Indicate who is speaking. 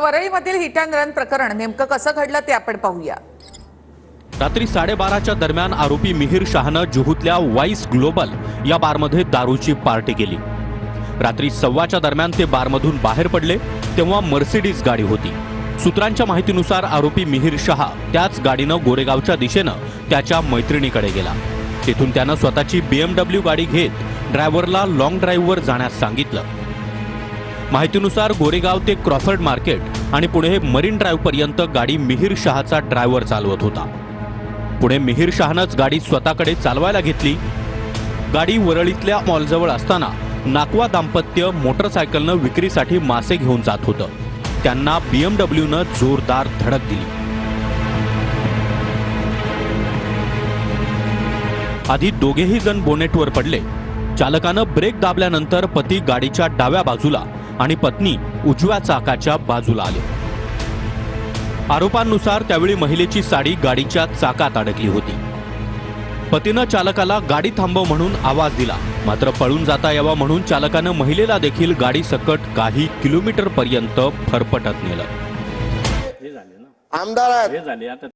Speaker 1: वरळीमधील hit and run प्रकरण नेमकं कसं घडलं ते आपण पाहूया।
Speaker 2: रात्री 12:30च्या दरम्यान आरोपी मिहिर शहानं जुहूतल्या वाईस ग्लोबल या बारमध्ये दारूची पार्टी केली। रात्री 1:15च्या दरम्यान ते बारमधून बाहेर पडले तेव्हा मर्सिडीज गाडी होती। सूत्रांच्या माहितीनुसार आरोपी मिहिर शहा त्याच गाडीनं गोरेगावच्या दिशेनं त्याच्या मैत्रिणीकडे गेला। तिथून त्यानं स्वतःची BMW गाडी घेत ड्रायव्हरला लॉंग ड्राईव्हवर जाण्यास सांगितलं। माहितीनुसार गोरेगाव ते क्रॉफर्ड मार्केट आणि पुढे मरीन ड्राईव्ह पर्यंत गाडी मिहिर शहाचा ड्रायव्हर चालवत होता। पुढे मिहिर शहानंच गाडी स्वतःकडे चालवायला घेतली। गाडी वरळीतल्या मॉलजवळ असताना नाकवा दाम्पत्य मोटरसायकलनं विक्रीसाठी मासे घेऊन जात होतं। त्यांना BMWनं जोरदार धडक दिली। आधी दोघेही जण बोनेटवर पडले। चालकानं ब्रेक दाबल्यानंतर पती गाडीच्या डाव्या बाजूला आणि पत्नी उजव्या चाकाच्या बाजूला आले। आरोपांनुसार त्यावेळी महिलेची साडी गाडीच्या चाकात अडकली होती। पतीनं चालकाला गाडी थांबव म्हणून आवाज दिला, मात्र पळून जाता यावा म्हणून चालकानं महिलेला देखील गाडी सकट काही किलोमीटर पर्यंत फरफटत नेलं।
Speaker 3: आमदार